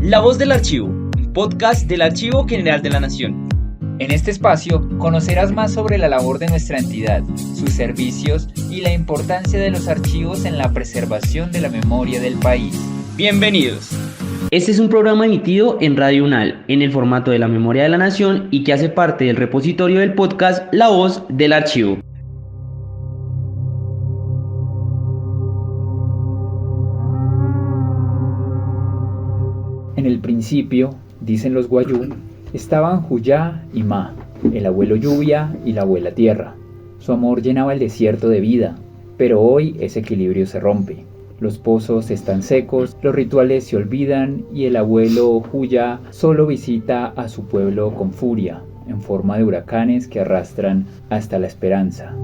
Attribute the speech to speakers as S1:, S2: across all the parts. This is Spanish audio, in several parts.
S1: La Voz del Archivo, un podcast del Archivo General de la Nación.
S2: En este espacio conocerás más sobre la labor de nuestra entidad, sus servicios y la importancia de los archivos en la preservación de la memoria del país.
S1: Bienvenidos.
S3: Este es un programa emitido en Radio UNAL, en el formato de la Memoria de la Nación y que hace parte del repositorio del podcast La Voz del Archivo.
S2: En el principio, dicen los guayú, estaban Juyá y Ma, el abuelo lluvia y la abuela tierra. Su amor llenaba el desierto de vida, pero hoy ese equilibrio se rompe. Los pozos están secos, los rituales se olvidan y el abuelo Juyá solo visita a su pueblo con furia, en forma de huracanes que arrastran hasta la esperanza.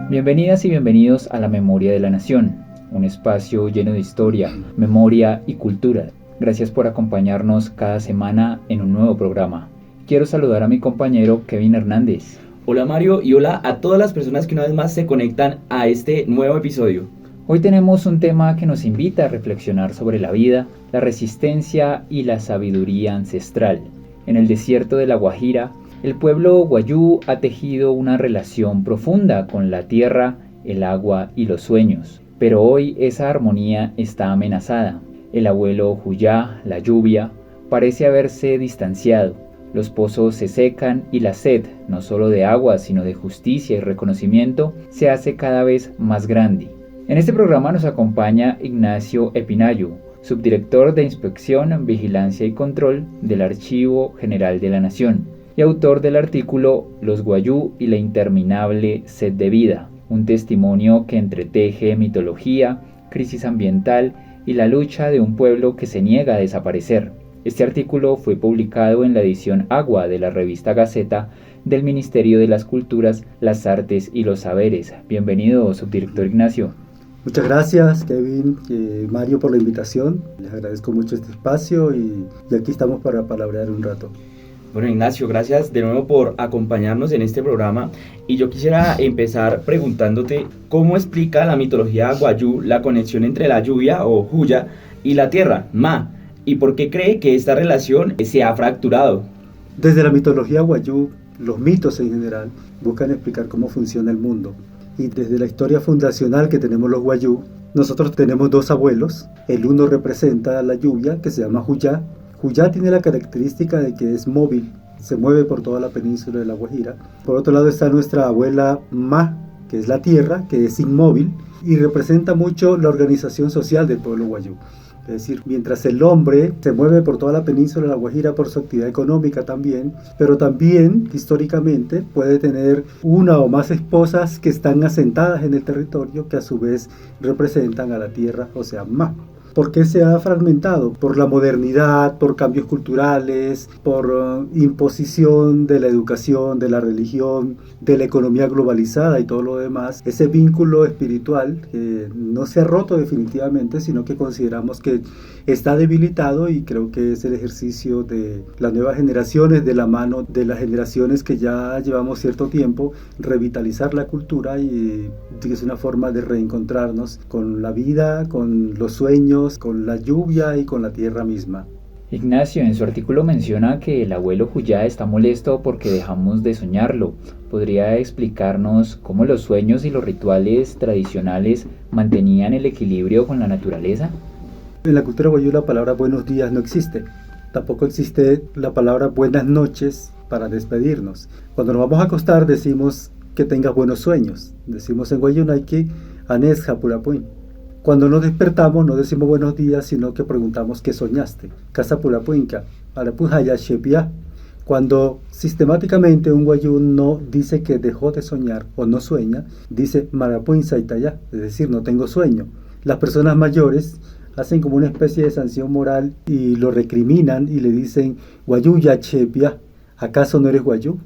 S2: Bienvenidas y bienvenidos a La Memoria de la Nación, un espacio lleno de historia, memoria y cultura. Gracias por acompañarnos cada semana en un nuevo programa. Quiero saludar a mi compañero Kevin Hernández.
S4: Hola Mario y hola a todas las personas que una vez más se conectan a este nuevo episodio.
S2: Hoy tenemos un tema que nos invita a reflexionar sobre la vida, la resistencia y la sabiduría ancestral. En el desierto de La Guajira, el pueblo guayú ha tejido una relación profunda con la tierra, el agua y los sueños. Pero hoy esa armonía está amenazada. El abuelo Juyá, la lluvia, parece haberse distanciado. Los pozos se secan y la sed, no solo de agua, sino de justicia y reconocimiento, se hace cada vez más grande. En este programa nos acompaña Ignacio Epinayo, subdirector de Inspección, Vigilancia y Control del Archivo General de la Nación, y autor del artículo Los Guayú y la interminable sed de vida, un testimonio que entreteje mitología, crisis ambiental y la lucha de un pueblo que se niega a desaparecer. Este artículo fue publicado en la edición Agua de la revista Gaceta del Ministerio de las Culturas, las Artes y los Saberes. Bienvenido, subdirector Ignacio.
S5: Muchas gracias, Kevin y Mario, por la invitación. Les agradezco mucho este espacio y aquí estamos para palabrear un rato.
S4: Bueno, Ignacio, gracias de nuevo por acompañarnos en este programa y yo quisiera empezar preguntándote cómo explica la mitología guayú la conexión entre la lluvia o Juyá y la tierra, Ma, y por qué cree que esta relación se ha fracturado.
S5: Desde la mitología guayú, los mitos en general buscan explicar cómo funciona el mundo, y desde la historia fundacional que tenemos los guayú, nosotros tenemos dos abuelos. El uno representa la lluvia, que se llama Juyá. Juyá tiene la característica de que es móvil, se mueve por toda la península de La Guajira. Por otro lado está nuestra abuela Ma, que es la tierra, que es inmóvil y representa mucho la organización social del pueblo guayú. Es decir, mientras el hombre se mueve por toda la península de La Guajira por su actividad económica también, pero también históricamente puede tener una o más esposas que están asentadas en el territorio, que a su vez representan a la tierra, o sea, Ma. ¿Por qué se ha fragmentado? Por la modernidad, por cambios culturales, por imposición de la educación, de la religión, de la economía globalizada y todo lo demás. Ese vínculo espiritual no se ha roto definitivamente, sino que consideramos que está debilitado, y creo que es el ejercicio de las nuevas generaciones, de la mano de las generaciones que ya llevamos cierto tiempo, revitalizar la cultura, y es una forma de reencontrarnos con la vida, con los sueños, con la lluvia y con la tierra misma.
S2: Ignacio, en su artículo menciona que el abuelo Juyá está molesto porque dejamos de soñarlo. ¿Podría explicarnos cómo los sueños y los rituales tradicionales mantenían el equilibrio con la naturaleza?
S5: En la cultura guayú la palabra buenos días no existe. Tampoco existe la palabra buenas noches para despedirnos. Cuando nos vamos a acostar decimos que tengas buenos sueños. Decimos en guayunaiki, anes japurapuin. Cuando nos despertamos no decimos buenos días, sino que preguntamos qué soñaste. Casa purapuinka, arapujaya shepia. Cuando sistemáticamente un guayú no dice que dejó de soñar o no sueña, dice marapuin saitaya, es decir, no tengo sueño. Las personas mayores hacen como una especie de sanción moral y lo recriminan y le dicen guayú ya shepia, ¿acaso no eres guayú?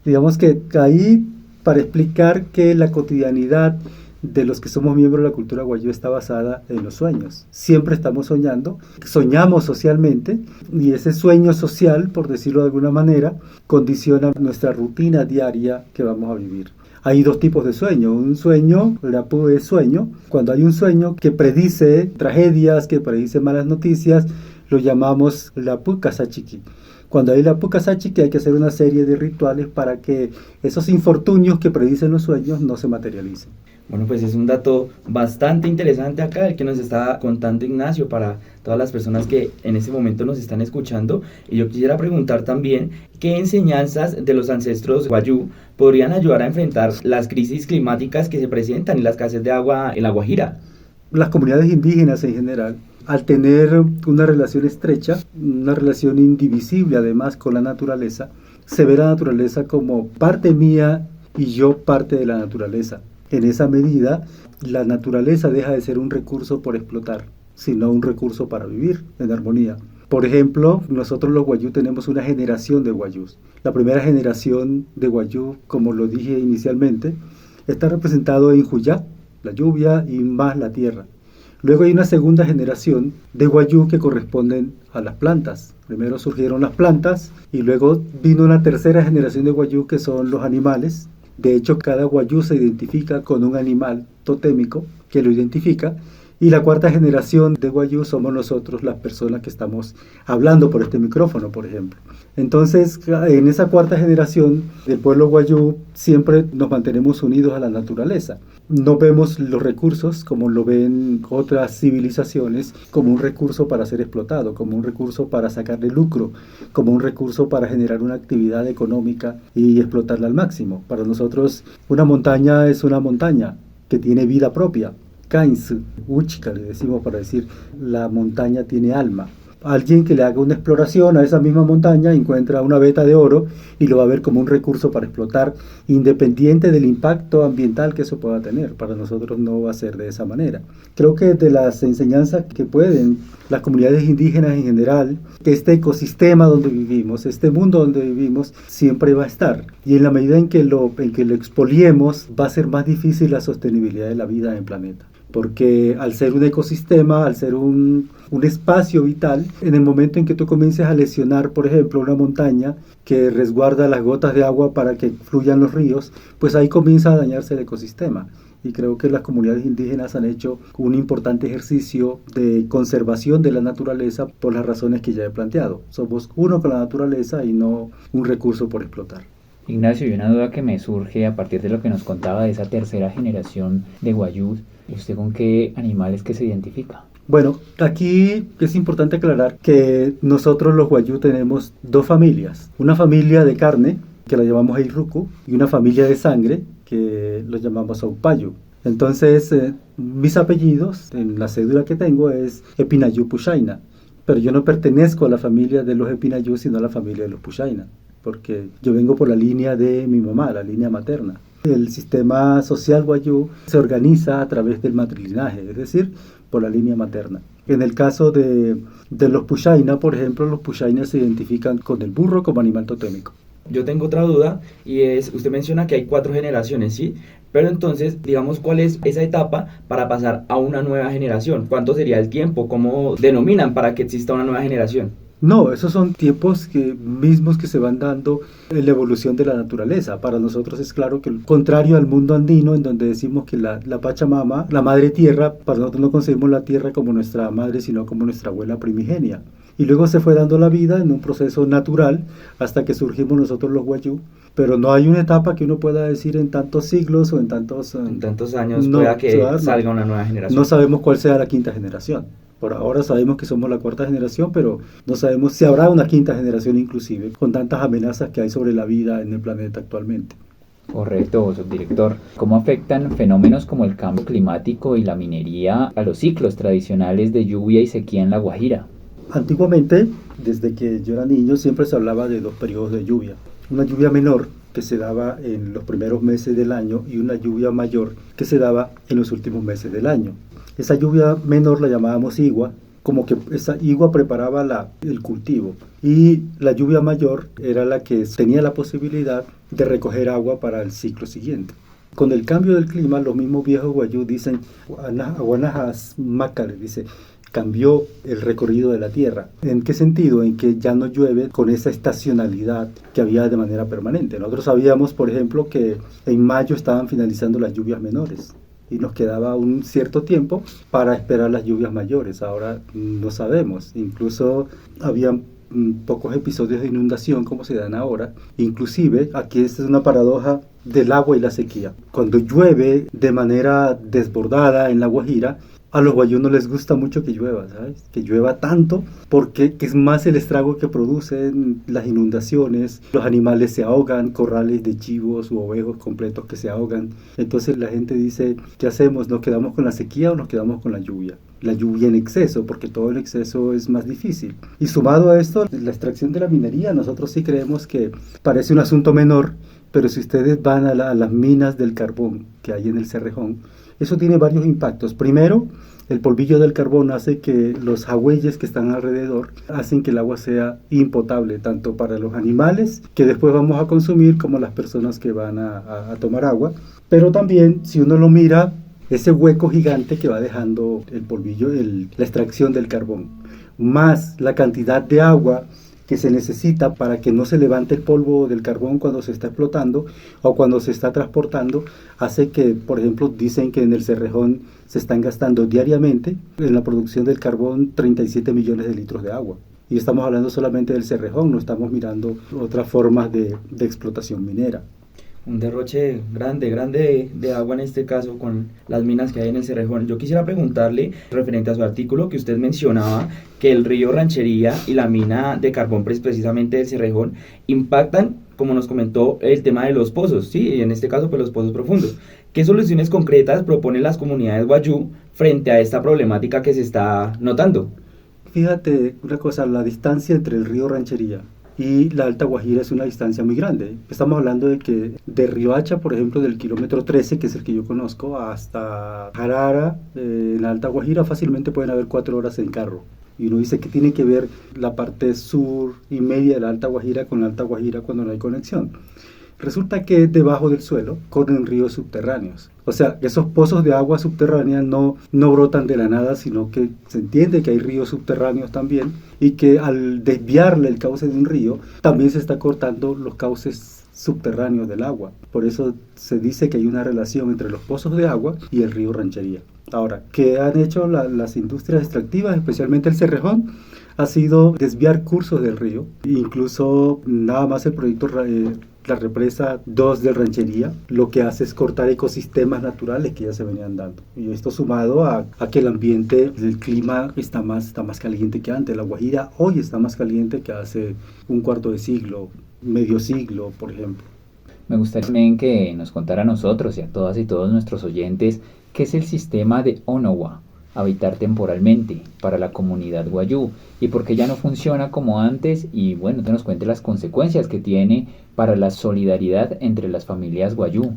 S5: Digamos que ahí, para explicar que la cotidianidad de los que somos miembros de la cultura guayú está basada en los sueños. Siempre estamos soñando, soñamos socialmente y ese sueño social, por decirlo de alguna manera, condiciona nuestra rutina diaria que vamos a vivir. Hay dos tipos de sueño. Un sueño, Lapu es sueño. Cuando hay un sueño que predice tragedias, que predice malas noticias, lo llamamos Lapu Kasachiki. Cuando hay Lapu Kasachiki hay que hacer una serie de rituales para que esos infortunios que predicen los sueños no se materialicen.
S4: Bueno, pues es un dato bastante interesante acá el que nos está contando Ignacio para todas las personas que en este momento nos están escuchando. Y yo quisiera preguntar también qué enseñanzas de los ancestros guayú podrían ayudar a enfrentar las crisis climáticas que se presentan y la escasez de agua en La Guajira.
S5: Las comunidades indígenas en general, al tener una relación estrecha, una relación indivisible además con la naturaleza, se ve la naturaleza como parte mía y yo parte de la naturaleza. En esa medida, la naturaleza deja de ser un recurso por explotar, sino un recurso para vivir en armonía. Por ejemplo, nosotros los guayú tenemos una generación de guayús. La primera generación de guayú, como lo dije inicialmente, está representado en Juyá, la lluvia y más la tierra. Luego hay una segunda generación de guayú que corresponden a las plantas. Primero surgieron las plantas y luego vino una tercera generación de guayú que son los animales. De hecho, cada guayú se identifica con un animal totémico que lo identifica. Y la cuarta generación de guayú somos nosotros, las personas que estamos hablando por este micrófono, por ejemplo. Entonces, en esa cuarta generación del pueblo guayú siempre nos mantenemos unidos a la naturaleza. No vemos los recursos como lo ven otras civilizaciones, como un recurso para ser explotado, como un recurso para sacarle lucro, como un recurso para generar una actividad económica y explotarla al máximo. Para nosotros, una montaña es una montaña que tiene vida propia. Kainsu, Uchika le decimos para decir, la montaña tiene alma. Alguien que le haga una exploración a esa misma montaña encuentra una veta de oro y lo va a ver como un recurso para explotar, independiente del impacto ambiental que eso pueda tener. Para nosotros no va a ser de esa manera. Creo que de las enseñanzas que pueden las comunidades indígenas en general, que este ecosistema donde vivimos, este mundo donde vivimos, siempre va a estar. Y en la medida en que lo expoliemos, va a ser más difícil la sostenibilidad de la vida en el planeta. Porque al ser un ecosistema, al ser un espacio vital, en el momento en que tú comiences a lesionar, por ejemplo, una montaña que resguarda las gotas de agua para que fluyan los ríos, pues ahí comienza a dañarse el ecosistema. Y creo que las comunidades indígenas han hecho un importante ejercicio de conservación de la naturaleza por las razones que ya he planteado. Somos uno con la naturaleza y no un recurso por explotar.
S2: Ignacio, y una duda que me surge a partir de lo que nos contaba de esa tercera generación de guayús, ¿usted con qué animales que se identifica?
S5: Bueno, aquí es importante aclarar que nosotros los guayú tenemos dos familias. Una familia de carne, que la llamamos Eiruku, y una familia de sangre, que lo llamamos Aupayu. Entonces, mis apellidos, en la cédula que tengo, es Epinayú Pushayna. Pero yo no pertenezco a la familia de los Epinayú, sino a la familia de los Pushayna, porque yo vengo por la línea de mi mamá, la línea materna. El sistema social guayú se organiza a través del matrilinaje, es decir, por la línea materna. En el caso de los Pushayna, por ejemplo, los Pushayna se identifican con el burro como animal totémico.
S4: Yo tengo otra duda y es, usted menciona que hay 4 generaciones, ¿sí? Pero entonces, digamos, ¿cuál es esa etapa para pasar a una nueva generación? ¿Cuánto sería el tiempo? ¿Cómo denominan para que exista una nueva generación?
S5: No, esos son tiempos mismos que se van dando en la evolución de la naturaleza. Para nosotros es claro que, contrario al mundo andino, en donde decimos que la Pachamama, la madre tierra, para nosotros no concebimos la tierra como nuestra madre, sino como nuestra abuela primigenia. Y luego se fue dando la vida en un proceso natural hasta que surgimos nosotros los guayú. Pero no hay una etapa que uno pueda decir en tantos siglos o en tantos
S4: años pueda que salga una nueva generación.
S5: No sabemos cuál sea la quinta generación. Por ahora sabemos que somos la cuarta generación, pero no sabemos si habrá una quinta generación inclusive, con tantas amenazas que hay sobre la vida en el planeta actualmente.
S2: Correcto, subdirector. ¿Cómo afectan fenómenos como el cambio climático y la minería a los ciclos tradicionales de lluvia y sequía en La Guajira?
S5: Antiguamente, desde que yo era niño, siempre se hablaba de 2 periodos de lluvia. Una lluvia menor que se daba en los primeros meses del año y una lluvia mayor que se daba en los últimos meses del año. Esa lluvia menor la llamábamos igua, como que esa igua preparaba el cultivo, y la lluvia mayor era la que tenía la posibilidad de recoger agua para el ciclo siguiente. Con el cambio del clima, los mismos viejos guayú dicen, Aguanajas Mácale, dice, cambió el recorrido de la Tierra. ¿En qué sentido? En que ya no llueve con esa estacionalidad que había de manera permanente. Nosotros sabíamos, por ejemplo, que en mayo estaban finalizando las lluvias menores y nos quedaba un cierto tiempo para esperar las lluvias mayores. Ahora no sabemos. Incluso había pocos episodios de inundación como se dan ahora. Inclusive, aquí es una paradoja del agua y la sequía. Cuando llueve de manera desbordada en La Guajira, a los guayú no les gusta mucho que llueva, ¿sabes? Que llueva tanto, porque es más el estrago que producen las inundaciones, los animales se ahogan, corrales de chivos u ovejos completos que se ahogan. Entonces la gente dice, ¿qué hacemos? ¿Nos quedamos con la sequía o nos quedamos con la lluvia? La lluvia en exceso, porque todo el exceso es más difícil. Y sumado a esto, la extracción de la minería, nosotros sí creemos que parece un asunto menor, pero si ustedes van a las minas del carbón que hay en el Cerrejón, eso tiene varios impactos. Primero, el polvillo del carbón hace que los jagüeyes que están alrededor hacen que el agua sea impotable, tanto para los animales que después vamos a consumir como las personas que van a tomar agua. Pero también, si uno lo mira, ese hueco gigante que va dejando el polvillo, la extracción del carbón, más la cantidad de agua que se necesita para que no se levante el polvo del carbón cuando se está explotando o cuando se está transportando, hace que, por ejemplo, dicen que en el Cerrejón se están gastando diariamente en la producción del carbón 37 millones de litros de agua. Y estamos hablando solamente del Cerrejón, no estamos mirando otras formas de explotación minera.
S4: Un derroche grande de agua en este caso con las minas que hay en el Cerrejón. Yo quisiera preguntarle, referente a su artículo, que usted mencionaba que el río Ranchería y la mina de carbón precisamente del Cerrejón impactan, como nos comentó, el tema de los pozos, ¿sí? Y en este caso, pues los pozos profundos. ¿Qué soluciones concretas proponen las comunidades guayú frente a esta problemática que se está notando?
S5: Fíjate una cosa, la distancia entre el río Ranchería y la Alta Guajira es una distancia muy grande. Estamos hablando de que de Riohacha, por ejemplo, del kilómetro 13, que es el que yo conozco, hasta Jarara, en la Alta Guajira, fácilmente pueden haber 4 horas en carro. Y uno dice que tiene que ver la parte sur y media de la Alta Guajira con la Alta Guajira cuando no hay conexión. Resulta que debajo del suelo corren ríos subterráneos. O sea, esos pozos de agua subterránea no brotan de la nada, sino que se entiende que hay ríos subterráneos también y que al desviarle el cauce de un río, también se está cortando los cauces subterráneos del agua. Por eso se dice que hay una relación entre los pozos de agua y el río Ranchería. Ahora, ¿qué han hecho las industrias extractivas, especialmente el Cerrejón? Ha sido desviar cursos del río, incluso nada más el proyecto la represa 2 de Ranchería, lo que hace es cortar ecosistemas naturales que ya se venían dando. Y esto sumado a que el ambiente, el clima está más caliente que antes. La Guajira hoy está más caliente que hace un cuarto de siglo, medio siglo, por ejemplo.
S2: Me gustaría también que nos contara a nosotros y a todas y todos nuestros oyentes qué es el sistema de Onowa, habitar temporalmente, para la comunidad guayú, y por qué ya no funciona como antes, y bueno, que nos cuente las consecuencias que tiene para la solidaridad entre las familias guayú.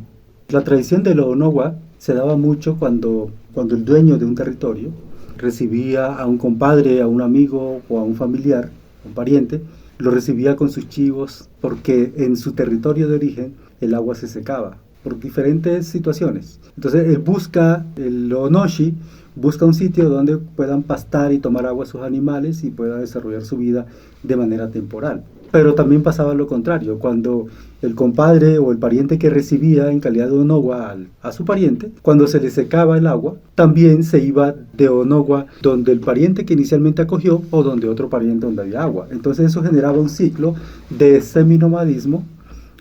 S5: La tradición de lo Onowa se daba mucho cuando el dueño de un territorio recibía a un compadre, a un amigo o a un familiar, un pariente, lo recibía con sus chivos porque en su territorio de origen el agua se secaba por diferentes situaciones. Entonces él busca, el Onoshi busca un sitio donde puedan pastar y tomar agua sus animales y pueda desarrollar su vida de manera temporal. Pero también pasaba lo contrario, cuando el compadre o el pariente que recibía en calidad de Onowa a su pariente, cuando se le secaba el agua, también se iba de Onowa donde el pariente que inicialmente acogió o donde otro pariente donde había agua. Entonces eso generaba un ciclo de seminomadismo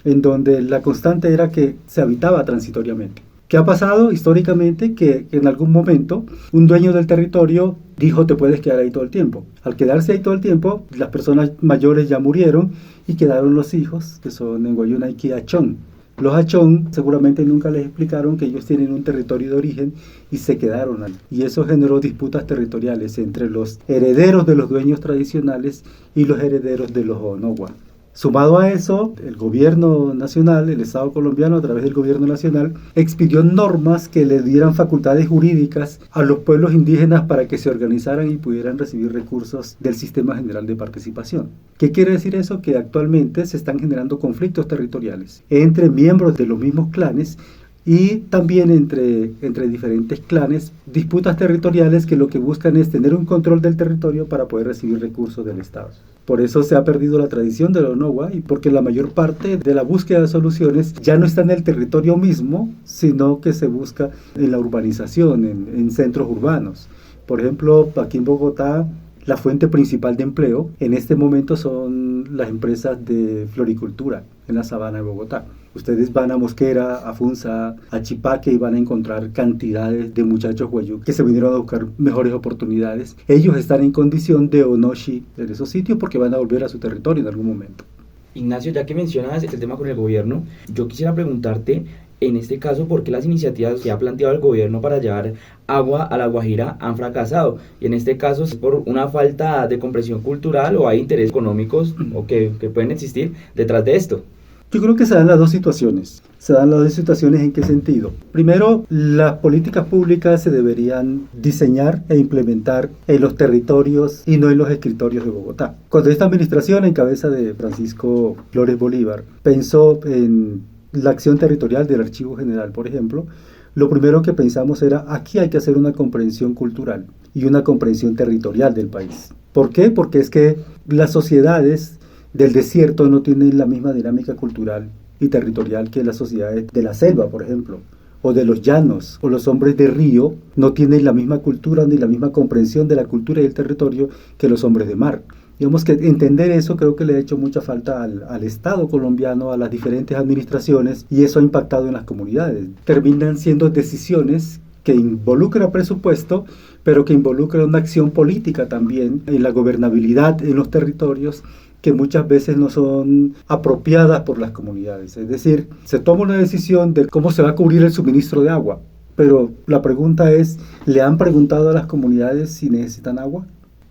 S5: en donde la constante era que se habitaba transitoriamente. ¿Qué ha pasado históricamente? Que en algún momento un dueño del territorio dijo te puedes quedar ahí todo el tiempo. Al quedarse ahí todo el tiempo, las personas mayores ya murieron y quedaron los hijos, que son en Guayunaiki Achón. Los Achón seguramente nunca les explicaron que ellos tienen un territorio de origen y se quedaron ahí. Y eso generó disputas territoriales entre los herederos de los dueños tradicionales y los herederos de los Onowa. Sumado a eso, el gobierno nacional, el Estado colombiano a través del gobierno nacional, expidió normas que le dieran facultades jurídicas a los pueblos indígenas para que se organizaran y pudieran recibir recursos del Sistema General de Participación. ¿Qué quiere decir eso? Que actualmente se están generando conflictos territoriales entre miembros de los mismos clanes y también entre diferentes clanes, disputas territoriales que lo que buscan es tener un control del territorio para poder recibir recursos del Estado. Por eso se ha perdido la tradición de la Onowa y porque la mayor parte de la búsqueda de soluciones ya no está en el territorio mismo, sino que se busca en la urbanización, en centros urbanos. Por ejemplo, aquí en Bogotá, la fuente principal de empleo en este momento son las empresas de floricultura en la sabana de Bogotá. Ustedes van a Mosquera, a Funza, a Chipaque y van a encontrar cantidades de muchachos guayú que se vinieron a buscar mejores oportunidades. Ellos están en condición de onoshi en esos sitios porque van a volver a su territorio en algún momento.
S4: Ignacio, ya que mencionas el tema con el gobierno, yo quisiera preguntarte, en este caso, ¿por qué las iniciativas que ha planteado el gobierno para llevar agua a La Guajira han fracasado? Y en este caso, ¿es por una falta de comprensión cultural o hay intereses económicos o que pueden existir detrás de esto?
S5: Yo creo que se dan las dos situaciones. ¿Se dan las dos situaciones en qué sentido? Primero, las políticas públicas se deberían diseñar e implementar en los territorios y no en los escritorios de Bogotá. Cuando esta administración, en cabeza de Francisco Flores Bolívar, pensó en la acción territorial del Archivo General, por ejemplo, lo primero que pensamos era, aquí hay que hacer una comprensión cultural y una comprensión territorial del país. ¿Por qué? Porque es que las sociedades del desierto no tienen la misma dinámica cultural y territorial que las sociedades de la selva, por ejemplo, o de los llanos, o los hombres de río no tienen la misma cultura ni la misma comprensión de la cultura y el territorio que los hombres de mar. Digamos que entender eso creo que le ha hecho mucha falta al Estado colombiano, a las diferentes administraciones, y eso ha impactado en las comunidades. Terminan siendo decisiones que involucran presupuesto, pero que involucran una acción política también en la gobernabilidad en los territorios, que muchas veces no son apropiadas por las comunidades. Es decir, se toma una decisión de cómo se va a cubrir el suministro de agua, pero la pregunta es, ¿le han preguntado a las comunidades si necesitan agua?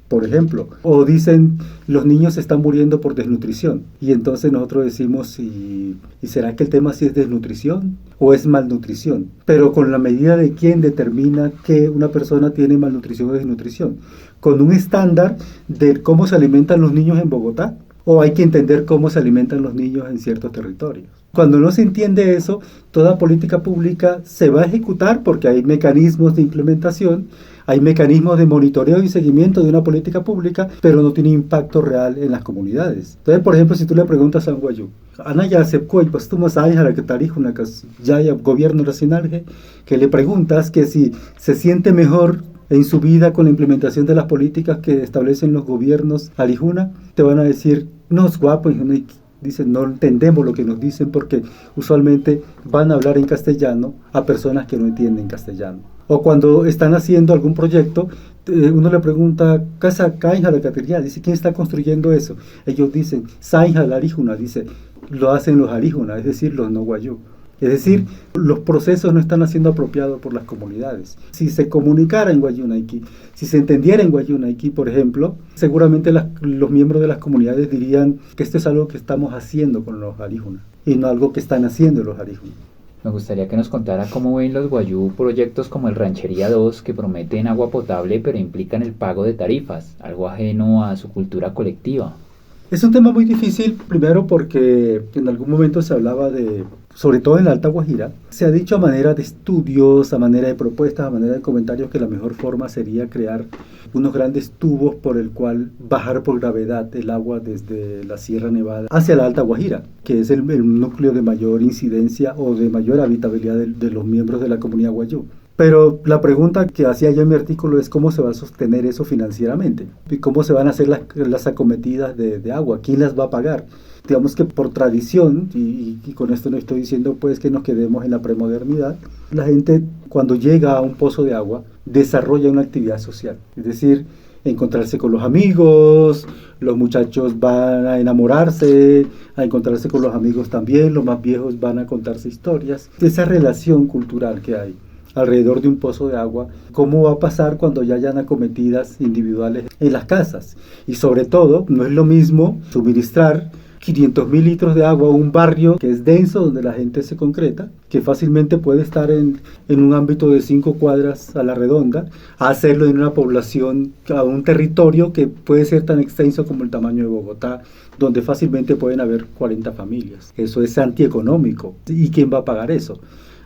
S5: Por ejemplo, o dicen, los niños están muriendo por desnutrición, y entonces nosotros decimos, ¿y será que el tema sí es desnutrición o es malnutrición? Pero con la medida de quién determina que una persona tiene malnutrición o desnutrición, con un estándar de cómo se alimentan los niños en Bogotá, o hay que entender cómo se alimentan los niños en ciertos territorios. Cuando no se entiende eso, toda política pública se va a ejecutar porque hay mecanismos de implementación, hay mecanismos de monitoreo y seguimiento de una política pública, pero no tiene impacto real en las comunidades. Entonces, por ejemplo, si tú le preguntas a un guayú, Ana ya se puede, pues tú más hay a la que tarijo una ya hay gobierno nacional, que le preguntas que si se siente mejor en su vida con la implementación de las políticas que establecen los gobiernos alijuna, te van a decir, no es guapo, y dicen, no entendemos lo que nos dicen porque usualmente van a hablar en castellano a personas que no entienden castellano. O cuando están haciendo algún proyecto, uno le pregunta, ¿casa Cainja la catería? Dice, ¿quién está construyendo eso? Ellos dicen, Sainja la aríjuna, dice, lo hacen los aríjuna, es decir, los no guayú. Es decir, los procesos no están siendo apropiados por las comunidades. Si se comunicara en Guayunaiki, si se entendiera en Guayunaiki, por ejemplo, seguramente los miembros de las comunidades dirían que esto es algo que estamos haciendo con los aríjuna y no algo que están haciendo los aríjuna.
S2: Me gustaría que nos contara cómo ven los guayú proyectos como el Ranchería 2, que prometen agua potable pero implican el pago de tarifas, algo ajeno a su cultura colectiva.
S5: Es un tema muy difícil, primero porque en algún momento se hablaba de, sobre todo en la Alta Guajira, se ha dicho a manera de estudios, a manera de propuestas, a manera de comentarios que la mejor forma sería crear unos grandes tubos por el cual bajar por gravedad el agua desde la Sierra Nevada hacia la Alta Guajira, que es el núcleo de mayor incidencia o de mayor habitabilidad de los miembros de la comunidad guayú. Pero la pregunta que hacía yo en mi artículo es cómo se va a sostener eso financieramente y cómo se van a hacer las acometidas de agua, quién las va a pagar. Digamos que por tradición, y con esto no estoy diciendo pues que nos quedemos en la premodernidad, la gente cuando llega a un pozo de agua desarrolla una actividad social, es decir, encontrarse con los amigos, los muchachos van a enamorarse, a encontrarse con los amigos también, los más viejos van a contarse historias. Esa relación cultural que hay alrededor de un pozo de agua, ¿cómo va a pasar cuando ya hayan acometidas individuales en las casas? Y sobre todo, no es lo mismo suministrar 500.000 litros de agua a un barrio que es denso, donde la gente se concreta, que fácilmente puede estar en un ámbito de 5 cuadras a la redonda, a hacerlo en una población, a un territorio que puede ser tan extenso como el tamaño de Bogotá, donde fácilmente pueden haber 40 familias. Eso es antieconómico. ¿Y quién va a pagar eso?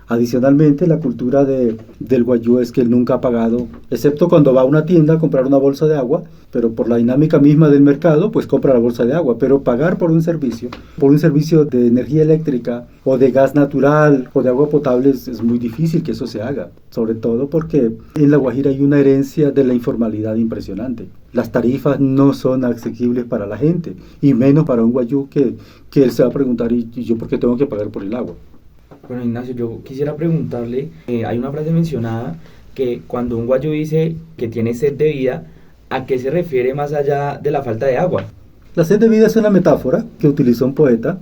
S5: Adicionalmente, la cultura del guayú es que él nunca ha pagado, excepto cuando va a una tienda a comprar una bolsa de agua, pero por la dinámica misma del mercado, pues compra la bolsa de agua. Pero pagar por un servicio de energía eléctrica o de gas natural o de agua potable es muy difícil que eso se haga. Sobre todo porque en La Guajira hay una herencia de la informalidad impresionante. Las tarifas no son asequibles para la gente, y menos para un guayú que él se va a preguntar, ¿y yo por qué tengo que pagar por el agua?
S4: Bueno, Ignacio, yo quisiera preguntarle, hay una frase mencionada que cuando un guayú dice que tiene sed de vida, ¿a qué se refiere más allá de la falta de agua?
S5: La sed de vida es una metáfora que utilizó un poeta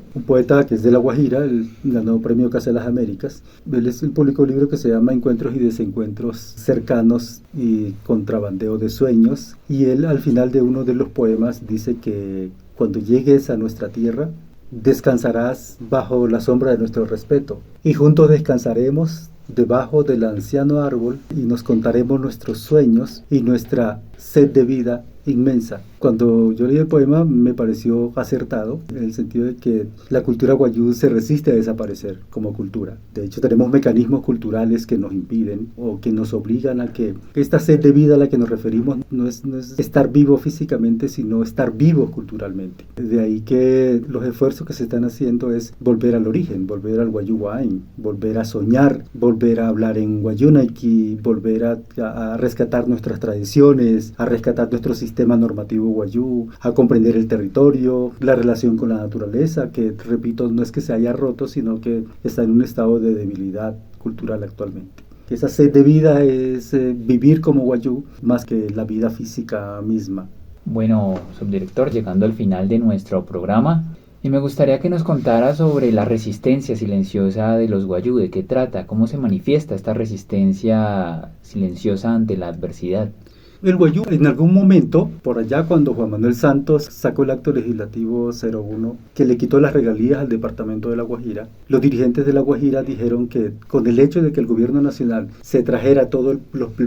S5: que es de La Guajira, él ganó premio Casa de las Américas. Él publicó un libro que se llama Encuentros y Desencuentros cercanos y contrabandeo de sueños, y él al final de uno de los poemas dice que cuando llegues a nuestra tierra, descansarás bajo la sombra de nuestro respeto, y juntos descansaremos debajo del anciano árbol y nos contaremos nuestros sueños y nuestra sed de vida inmensa. Cuando yo leí el poema me pareció acertado, en el sentido de que la cultura guayú se resiste a desaparecer como cultura. De hecho, tenemos mecanismos culturales que nos impiden o que nos obligan a que esta sed de vida a la que nos referimos no es estar vivo físicamente, sino estar vivos culturalmente. De ahí que los esfuerzos que se están haciendo es volver al origen, volver al guayú guaín, volver a soñar, volver a hablar en guayúnaiqui, volver a rescatar nuestras tradiciones, a rescatar nuestro sistema normativo guayú, a comprender el territorio, la relación con la naturaleza, que repito, no es que se haya roto, sino que está en un estado de debilidad cultural actualmente. Esa sed de vida es vivir como guayú más que la vida física misma.
S2: Bueno, subdirector, llegando al final de nuestro programa, y me gustaría que nos contara sobre la resistencia silenciosa de los guayú. ¿De qué trata? ¿Cómo se manifiesta esta resistencia silenciosa ante la adversidad?
S5: El guayú, en algún momento, por allá cuando Juan Manuel Santos sacó el acto legislativo 01 que le quitó las regalías al departamento de La Guajira, los dirigentes de La Guajira dijeron que con el hecho de que el gobierno nacional se trajera todo el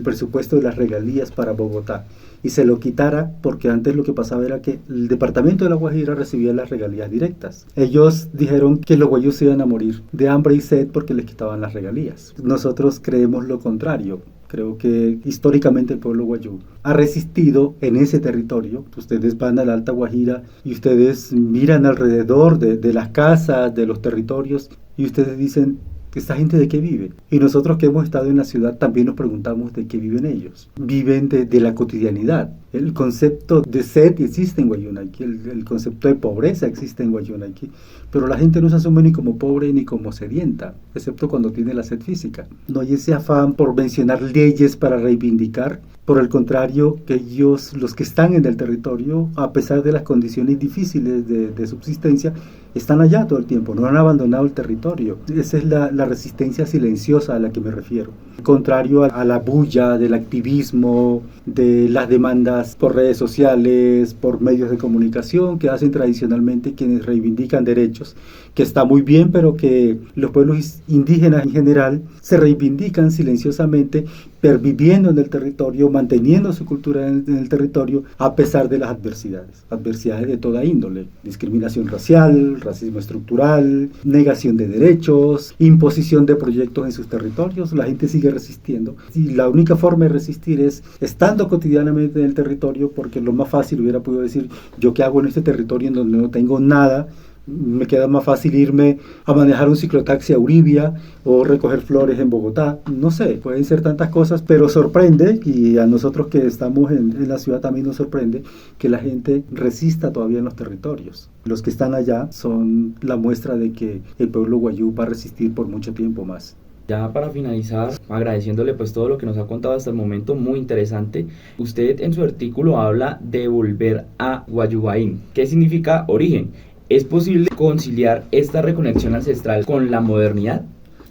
S5: presupuesto de las regalías para Bogotá y se lo quitara, porque antes lo que pasaba era que el departamento de La Guajira recibía las regalías directas. Ellos dijeron que los guayús se iban a morir de hambre y sed porque les quitaban las regalías. Nosotros creemos lo contrario. Creo que históricamente el pueblo guayú ha resistido en ese territorio. Ustedes van a la Alta Guajira y ustedes miran alrededor de las casas, de los territorios, y ustedes dicen, ¿esta gente de qué vive? Y nosotros que hemos estado en la ciudad también nos preguntamos de qué viven ellos. Viven de la cotidianidad. El concepto de sed existe en Guayúnaiqui, el concepto de pobreza existe en Guayúnaiqui, pero la gente no se asume ni como pobre ni como sedienta, excepto cuando tiene la sed física. No hay ese afán por mencionar leyes para reivindicar. Por el contrario, que ellos, los que están en el territorio, a pesar de las condiciones difíciles de subsistencia, están allá todo el tiempo, no han abandonado el territorio. Esa es la resistencia silenciosa a la que me refiero. Contrario a la bulla del activismo, de las demandas por redes sociales, por medios de comunicación que hacen tradicionalmente quienes reivindican derechos, que está muy bien, pero que los pueblos indígenas en general se reivindican silenciosamente, perviviendo en el territorio, manteniendo su cultura en el territorio, a pesar de las adversidades de toda índole: discriminación racial, racismo estructural, negación de derechos, imposición de proyectos en sus territorios. La gente sigue resistiendo, y la única forma de resistir es estando cotidianamente en el territorio, porque lo más fácil hubiera podido decir, ¿yo qué hago en este territorio en donde no tengo nada? Me queda más fácil irme a manejar un ciclotaxi a Uribia o recoger flores en Bogotá. No sé, pueden ser tantas cosas, pero sorprende, y a nosotros que estamos en la ciudad también nos sorprende que la gente resista todavía en los territorios. Los que están allá son la muestra de que el pueblo guayú va a resistir por mucho tiempo más.
S4: Ya para finalizar, agradeciéndole pues todo lo que nos ha contado hasta el momento, muy interesante. Usted en su artículo habla de volver a Guayubaín. ¿Qué significa origen? ¿Es posible conciliar esta reconexión ancestral con la modernidad?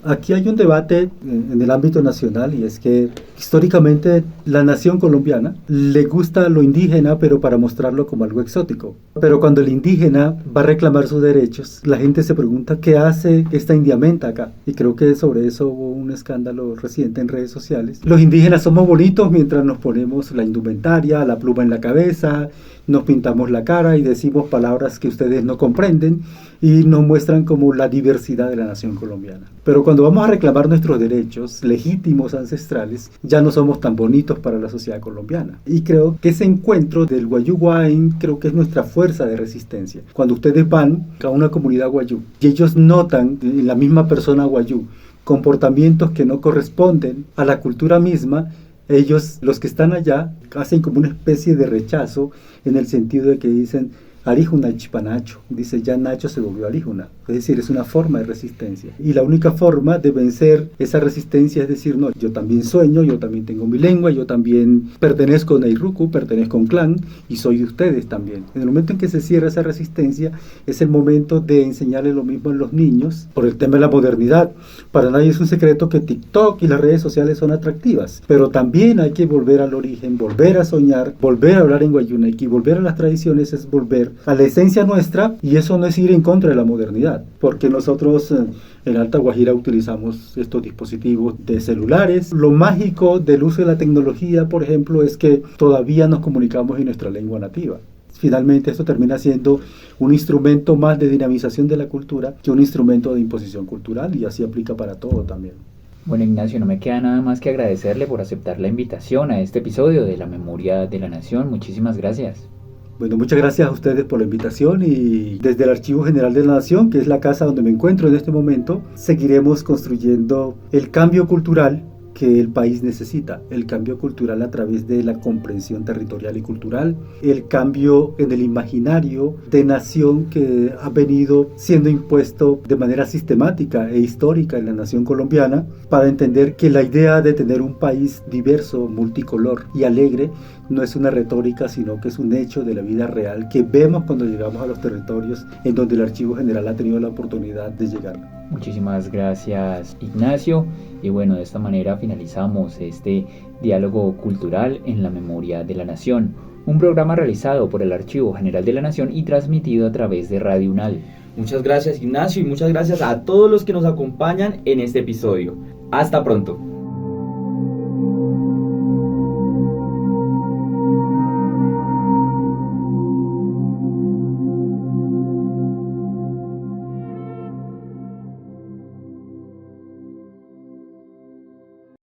S5: Aquí hay un debate en el ámbito nacional, y es que históricamente la nación colombiana le gusta lo indígena, pero para mostrarlo como algo exótico. Pero cuando el indígena va a reclamar sus derechos, la gente se pregunta qué hace esta indiamenta acá. Y creo que sobre eso hubo un escándalo reciente en redes sociales. Los indígenas somos bonitos mientras nos ponemos la indumentaria, la pluma en la cabeza, nos pintamos la cara y decimos palabras que ustedes no comprenden y nos muestran como la diversidad de la nación colombiana. Pero cuando vamos a reclamar nuestros derechos legítimos ancestrales, ya no somos tan bonitos para la sociedad colombiana. Y creo que ese encuentro del Wayuu Guain creo que es nuestra fuerza de resistencia. Cuando ustedes van a una comunidad Wayuu y ellos notan en la misma persona Wayuu comportamientos que no corresponden a la cultura misma, ellos, los que están allá, hacen como una especie de rechazo en el sentido de que dicen Arijuna Chipanacho, dice ya Nacho se volvió Arijuna, es decir, es una forma de resistencia. Y la única forma de vencer esa resistencia es decir, no, yo también sueño, yo también tengo mi lengua, yo también pertenezco a Neiruku, pertenezco a un clan y soy de ustedes también. En el momento en que se cierra esa resistencia, es el momento de enseñarle lo mismo a los niños por el tema de la modernidad. Para nadie es un secreto que TikTok y las redes sociales son atractivas, pero también hay que volver al origen, volver a soñar, volver a hablar en Guayunequi, volver a las tradiciones, es volver a la esencia nuestra, y eso no es ir en contra de la modernidad, porque nosotros en Alta Guajira utilizamos estos dispositivos de celulares. Lo mágico del uso de la tecnología, por ejemplo, es que todavía nos comunicamos en nuestra lengua nativa. Finalmente esto termina siendo un instrumento más de dinamización de la cultura que un instrumento de imposición cultural, y así aplica para todo también.
S2: Bueno, Ignacio, no me queda nada más que agradecerle por aceptar la invitación a este episodio de La Memoria de la Nación. Muchísimas gracias.
S5: Bueno, muchas gracias a ustedes por la invitación, y desde el Archivo General de la Nación, que es la casa donde me encuentro en este momento, seguiremos construyendo el cambio cultural que el país necesita, el cambio cultural a través de la comprensión territorial y cultural, el cambio en el imaginario de nación que ha venido siendo impuesto de manera sistemática e histórica en la nación colombiana, para entender que la idea de tener un país diverso, multicolor y alegre no es una retórica, sino que es un hecho de la vida real que vemos cuando llegamos a los territorios en donde el Archivo General ha tenido la oportunidad de llegar.
S2: Muchísimas gracias, Ignacio. Y bueno, de esta manera finalizamos este diálogo cultural en la memoria de la nación, un programa realizado por el Archivo General de la Nación y transmitido a través de Radio UNAL.
S4: Muchas gracias, Ignacio, y muchas gracias a todos los que nos acompañan en este episodio. Hasta pronto.